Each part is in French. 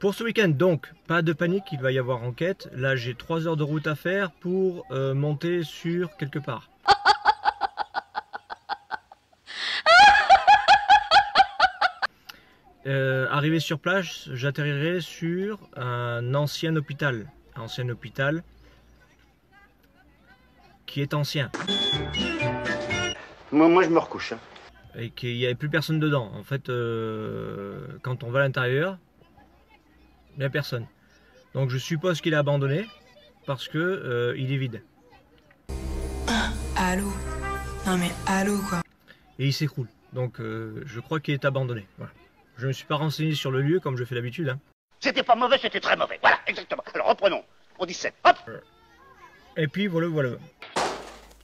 Pour ce week-end, donc, pas de panique, il va y avoir enquête. Là, j'ai 3 heures de route à faire pour monter sur quelque part. Arrivé sur place, j'atterrirai sur un ancien hôpital. Un ancien hôpital qui est ancien. Moi je me recouche. Hein. Et qu'il n'y avait plus personne dedans. En fait, quand on va à l'intérieur, il n'y a personne. Donc je suppose qu'il est abandonné parce que il est vide. Allô? Non mais allô quoi. Et il s'écroule. Donc je crois qu'il est abandonné. Voilà. Je ne me suis pas renseigné sur le lieu comme je fais d'habitude. Hein. C'était pas mauvais, c'était très mauvais. Voilà, exactement. Alors reprenons. On dit 7. Hop. Et puis voilà, voilà.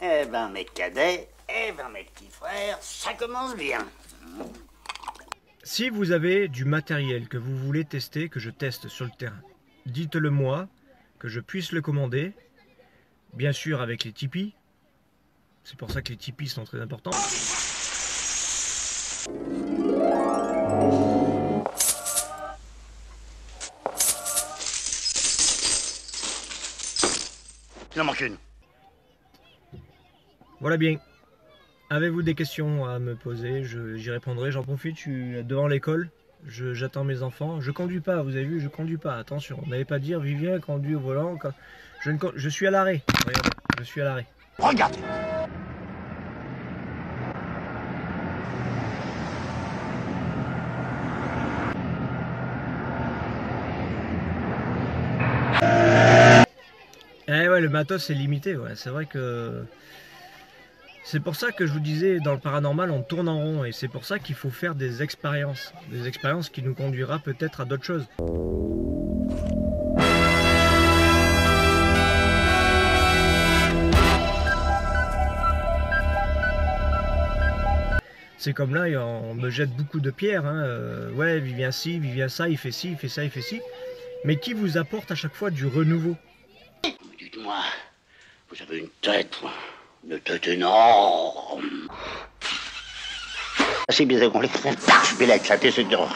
Eh ben mes cadets, eh ben mes petits frères, ça commence bien. Si vous avez du matériel que vous voulez tester, que je teste sur le terrain, dites-le moi, que je puisse le commander. Bien sûr avec les Tipeee. C'est pour ça que les Tipeee sont très importants. Il en manque une. Voilà bien. Avez-vous des questions à me poser? J'y répondrai. J'en profite, je suis devant l'école. J'attends mes enfants. Je conduis pas, vous avez vu, je conduis pas. Attention, n'allez pas dire Vivien conduit au volant. Je suis à l'arrêt. Regardez, je suis à l'arrêt. Regardez. Eh ouais, le matos est limité, ouais. C'est vrai que... C'est pour ça que je vous disais, dans le paranormal, on tourne en rond. Et c'est pour ça qu'il faut faire des expériences. Des expériences qui nous conduira peut-être à d'autres choses. C'est comme là, on me jette beaucoup de pierres. Hein. Ouais, Vivien ci, Vivien ça, il fait ci, il fait ça, il fait ci. Mais qui vous apporte à chaque fois du renouveau? Dites-moi, vous avez une tête énorme. C'est bien qu'on je vais l'éclater, c'est dur.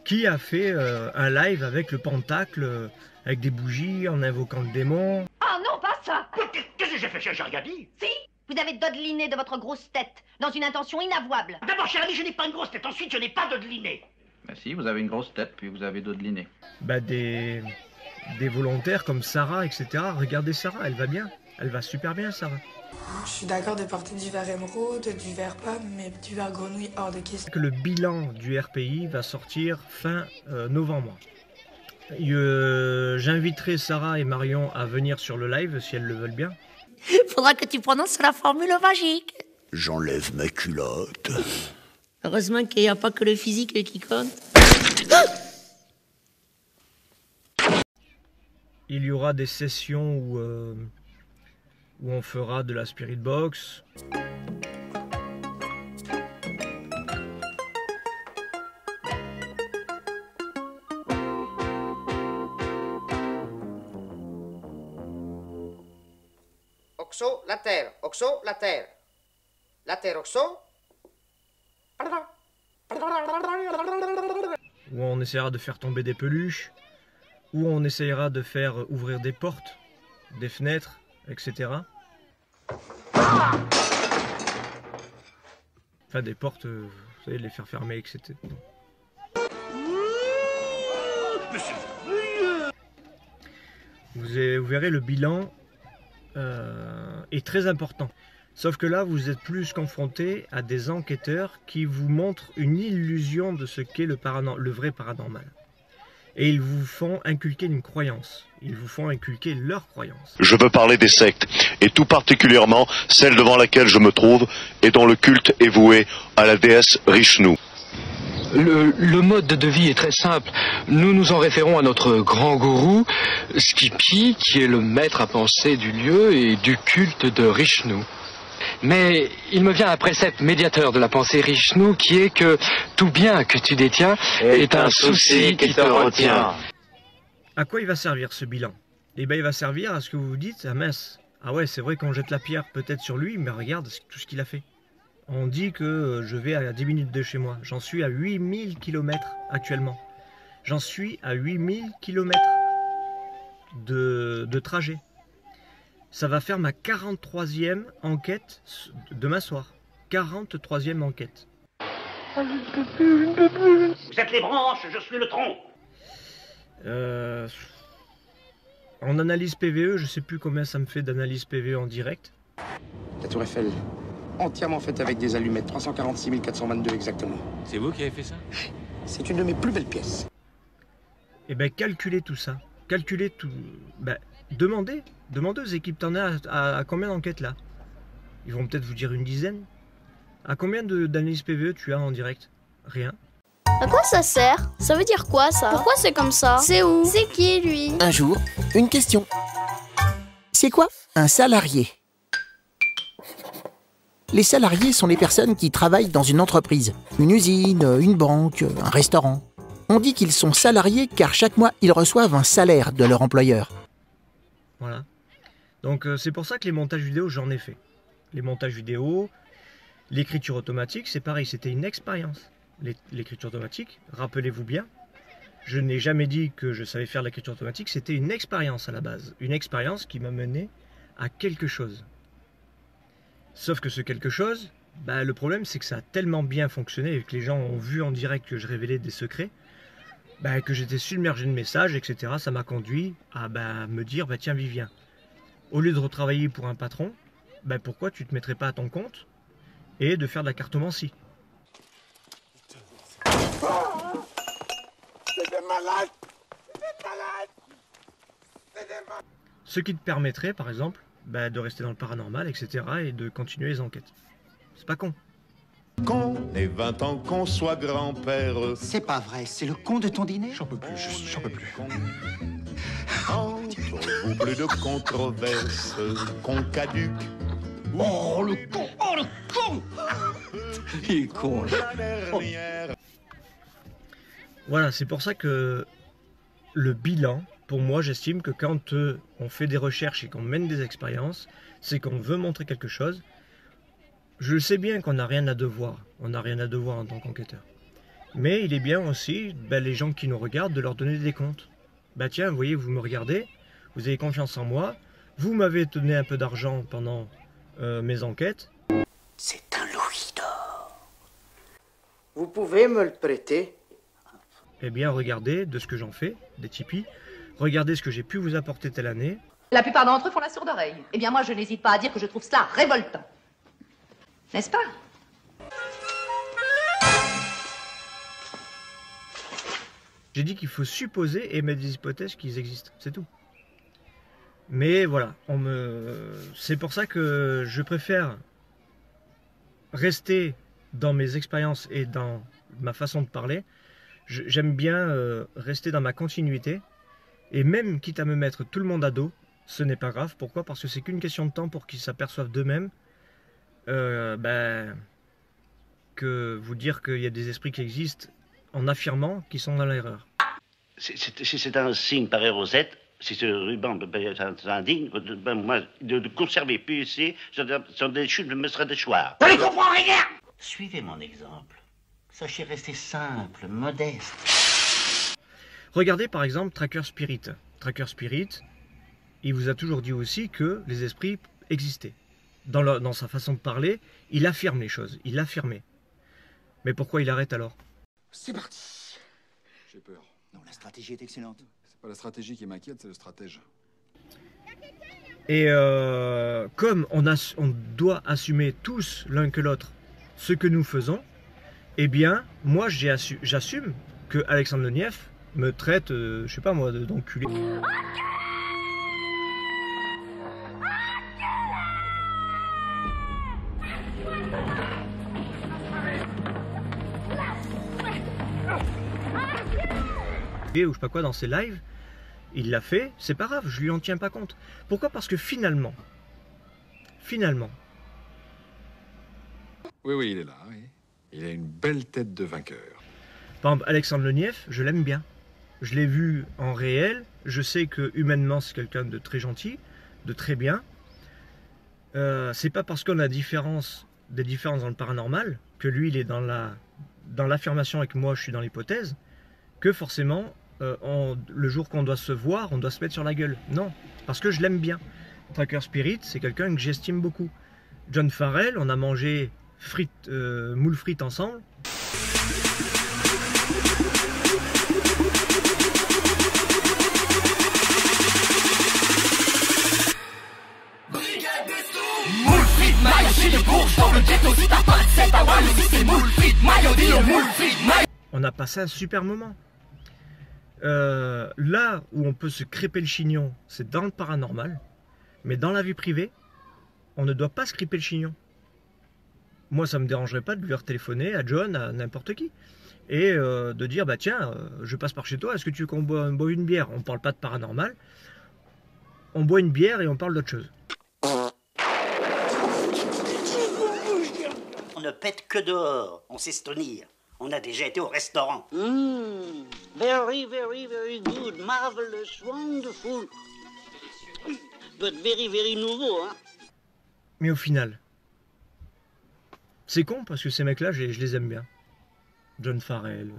Qui a fait un live avec le pentacle, avec des bougies, en invoquant le démon? Ah non, pas ça! Qu'est-ce que j'ai fait? J'ai rien dit. Si! Vous avez dodeliné de votre grosse tête, dans une intention inavouable. D'abord, cher ami, je n'ai pas une grosse tête. Ensuite, je n'ai pas dodeliné. Ben si, vous avez une grosse tête, puis vous avez dodeliné. Bah des volontaires comme Sarah, etc. Regardez Sarah, elle va bien. Elle va super bien, Sarah. Je suis d'accord de porter du verre émeraude, du verre pomme, mais du verre grenouille hors de question. Que le bilan du RPI va sortir fin novembre. J'inviterai Sarah et Marion à venir sur le live si elles le veulent bien. Faudra que tu prononces la formule magique. J'enlève ma culotte. Heureusement qu'il n'y a pas que le physique qui compte. Il y aura des sessions où on fera de la spirit box. Oxo, la terre. Oxo, la terre. La terre, Oxo. Où on essaiera de faire tomber des peluches. Où on essaiera de faire ouvrir des portes, des fenêtres, etc. Enfin des portes, vous savez, les faire fermer, etc. Vous verrez, le bilan est très important. Sauf que là, vous êtes plus confronté à des enquêteurs qui vous montrent une illusion de ce qu'est le vrai paranormal. Et ils vous font inculquer une croyance. Ils vous font inculquer leur croyance. Je veux parler des sectes, et tout particulièrement celle devant laquelle je me trouve et dont le culte est voué à la déesse Rishnu. Le mode de vie est très simple. Nous nous en référons à notre grand gourou, Skippy, qui est le maître à penser du lieu et du culte de Rishnu. Mais il me vient un précepte médiateur de la pensée Rishnu qui est que tout bien que tu détiens est un souci qui te retient. À quoi il va servir ce bilan? Eh bien, il va servir à ce que vous vous dites, ah mince, ah ouais, c'est vrai qu'on jette la pierre peut-être sur lui, mais regarde tout ce qu'il a fait. On dit que je vais à 10 minutes de chez moi. J'en suis à 8000 km actuellement. J'en suis à 8000 km de trajet. Ça va faire ma 43e enquête demain soir. 43e enquête. Vous êtes les branches, je suis le tronc. En analyse PVE, je sais plus combien ça me fait d'analyse PVE en direct. La tour Eiffel, entièrement faite avec des allumettes, 346 422 exactement. C'est vous qui avez fait ça? C'est une de mes plus belles pièces. Et ben calculez tout ça. Calculez tout. Ben, demandez aux équipes Turner à combien d'enquêtes là. Ils vont peut-être vous dire une dizaine. À combien d'analyse PVE tu as en direct? Rien. À quoi ça sert? Ça veut dire quoi ça? Pourquoi c'est comme ça? C'est où? C'est qui lui? Un jour, une question. C'est quoi un salarié? Les salariés sont les personnes qui travaillent dans une entreprise, une usine, une banque, un restaurant. On dit qu'ils sont salariés car chaque mois ils reçoivent un salaire de leur employeur. Voilà. Donc c'est pour ça que les montages vidéo j'en ai fait. Les montages vidéo, l'écriture automatique, c'est pareil, c'était une expérience. L'écriture automatique, rappelez-vous bien, je n'ai jamais dit que je savais faire l'écriture automatique, c'était une expérience à la base. Une expérience qui m'a mené à quelque chose. Sauf que ce quelque chose, bah, le problème c'est que ça a tellement bien fonctionné et que les gens ont vu en direct que je révélais des secrets, bah, que j'étais submergé de messages, etc. Ça m'a conduit à me dire, tiens Vivien, au lieu de retravailler pour un patron, pourquoi tu ne te mettrais pas à ton compte et de faire de la cartomancie? Ce qui te permettrait, par exemple, de rester dans le paranormal, etc. et de continuer les enquêtes. C'est pas con. Qu'on ait 20 ans, qu'on soit grand-père. C'est pas vrai, c'est le con de ton dîner? J'en peux plus, j'en peux plus. Entre vous, plus de controverses, qu'on caduque. Oh le con! Oh le con! Il est con là. Voilà, c'est pour ça que le bilan, pour moi, j'estime que quand on fait des recherches et qu'on mène des expériences, c'est qu'on veut montrer quelque chose. Je sais bien qu'on n'a rien à devoir. On n'a rien à devoir en tant qu'enquêteur. Mais il est bien aussi, les gens qui nous regardent, de leur donner des comptes. Tiens, vous voyez, vous me regardez, vous avez confiance en moi, vous m'avez donné un peu d'argent pendant mes enquêtes. C'est un louis d'or. Vous pouvez me le prêter? Eh bien, regardez de ce que j'en fais, des Tipeee. Regardez ce que j'ai pu vous apporter telle année. La plupart d'entre eux font la sourde oreille. Eh bien moi je n'hésite pas à dire que je trouve cela révoltant. N'est-ce pas? J'ai dit qu'il faut supposer et mettre des hypothèses qu'ils existent, c'est tout. Mais voilà, c'est pour ça que je préfère rester dans mes expériences et dans ma façon de parler. J'aime bien rester dans ma continuité. Et même quitte à me mettre tout le monde à dos, ce n'est pas grave. Pourquoi? Parce que c'est qu'une question de temps pour qu'ils s'aperçoivent d'eux-mêmes que vous dire qu'il y a des esprits qui existent en affirmant qu'ils sont dans l'erreur. Si c'est un signe pareil rosette, si ce ruban est indigne, moi, de conserver PEC, sur des chutes, me serait déchoir. Je ne comprends rien! Suivez mon exemple. Sachez rester simple, modeste. Regardez par exemple Tracker Spirit. Tracker Spirit, il vous a toujours dit aussi que les esprits existaient. Dans sa façon de parler, il affirme les choses, il l'affirmait. Mais pourquoi il arrête alors? C'est parti. J'ai peur. Non, la stratégie est excellente. C'est pas la stratégie qui m'inquiète, c'est le stratège. Et comme on doit assumer tous l'un que l'autre ce que nous faisons, eh bien, moi j'assume que Alexandre Lenief me traite, je sais pas moi, d'enculé. Ou je sais pas quoi dans ses lives, il l'a fait, c'est pas grave, je lui en tiens pas compte. Pourquoi? Parce que finalement, oui, il est là, oui. Il a une belle tête de vainqueur. Par exemple, Alexandre Lenief, je l'aime bien. Je l'ai vu en réel, je sais que humainement c'est quelqu'un de très gentil, de très bien. C'est pas parce qu'on a des différences dans le paranormal, que lui il est dans l'affirmation et que moi je suis dans l'hypothèse, que forcément le jour qu'on doit se voir, on doit se mettre sur la gueule. Non, parce que je l'aime bien. Tracker Spirit, c'est quelqu'un que j'estime beaucoup. John Farrell, on a mangé moules frites ensemble. On a passé un super moment. Là où on peut se crêper le chignon, c'est dans le paranormal. Mais dans la vie privée, on ne doit pas se crêper le chignon. Moi, ça me dérangerait pas de lui téléphoner à John, à n'importe qui. Et de dire, bah tiens, je passe par chez toi, est-ce que tu veux qu'on boit une bière? On parle pas de paranormal. On boit une bière et on parle d'autre chose. On ne pète que dehors, on sait se tenir. On a déjà été au restaurant. Very, very, very good, marvelous, wonderful. But very, very nouveau, hein. Mais au final, c'est con parce que ces mecs-là, je les aime bien. John Farrell,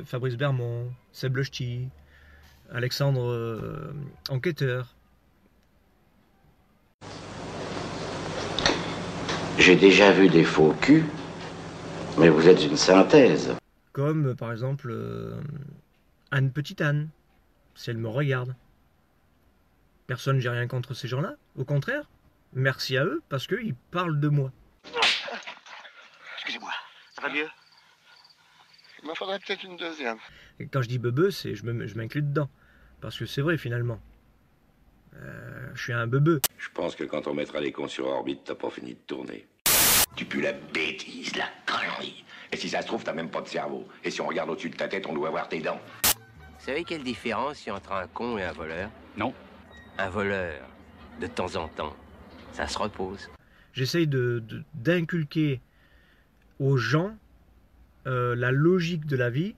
Fabrice Bermond, Seb Le Ch'ti, Alexandre Enquêteur. J'ai déjà vu des faux culs, mais vous êtes une synthèse. Comme par exemple Petite Anne, si elle me regarde. Personne, j'ai rien contre ces gens-là. Au contraire, merci à eux parce qu'ils parlent de moi. Excusez-moi, ça va mieux? Il m'en faudrait peut-être une deuxième. Et quand je dis bebeu, je m'inclus dedans. Parce que c'est vrai finalement. Je suis un bebeu. Je pense que quand on mettra les cons sur orbite, t'as pas fini de tourner. Tu pues la bêtise, la connerie. Et si ça se trouve, t'as même pas de cerveau. Et si on regarde au-dessus de ta tête, on doit voir tes dents. Vous savez quelle différence il y a entre un con et un voleur? Non. Un voleur, de temps en temps, ça se repose. J'essaye d'inculquer aux gens la logique de la vie.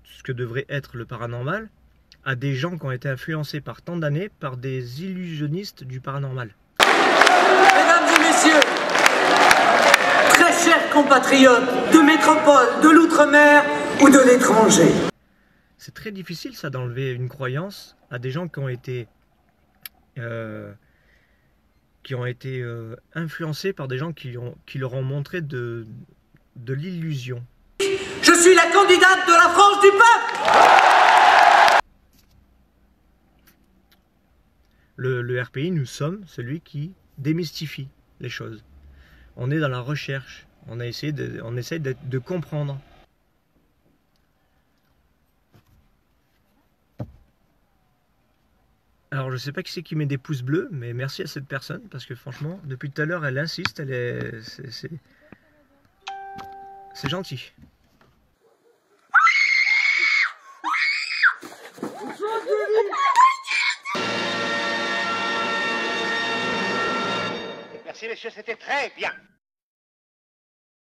Ce que devrait être le paranormal, à des gens qui ont été influencés par tant d'années par des illusionnistes du paranormal. Mesdames et messieurs, très chers compatriotes de métropole, de l'outre-mer ou de l'étranger. C'est très difficile ça d'enlever une croyance à des gens qui ont été influencés par des gens qui leur ont montré de l'illusion. Je suis la candidate de la France du peuple. Le RPI, nous sommes celui qui démystifie les choses. On est dans la recherche, on essaie de comprendre. Alors je sais pas qui c'est qui met des pouces bleus, mais merci à cette personne, parce que franchement, depuis tout à l'heure, elle insiste, c'est gentil. Merci messieurs, c'était très bien.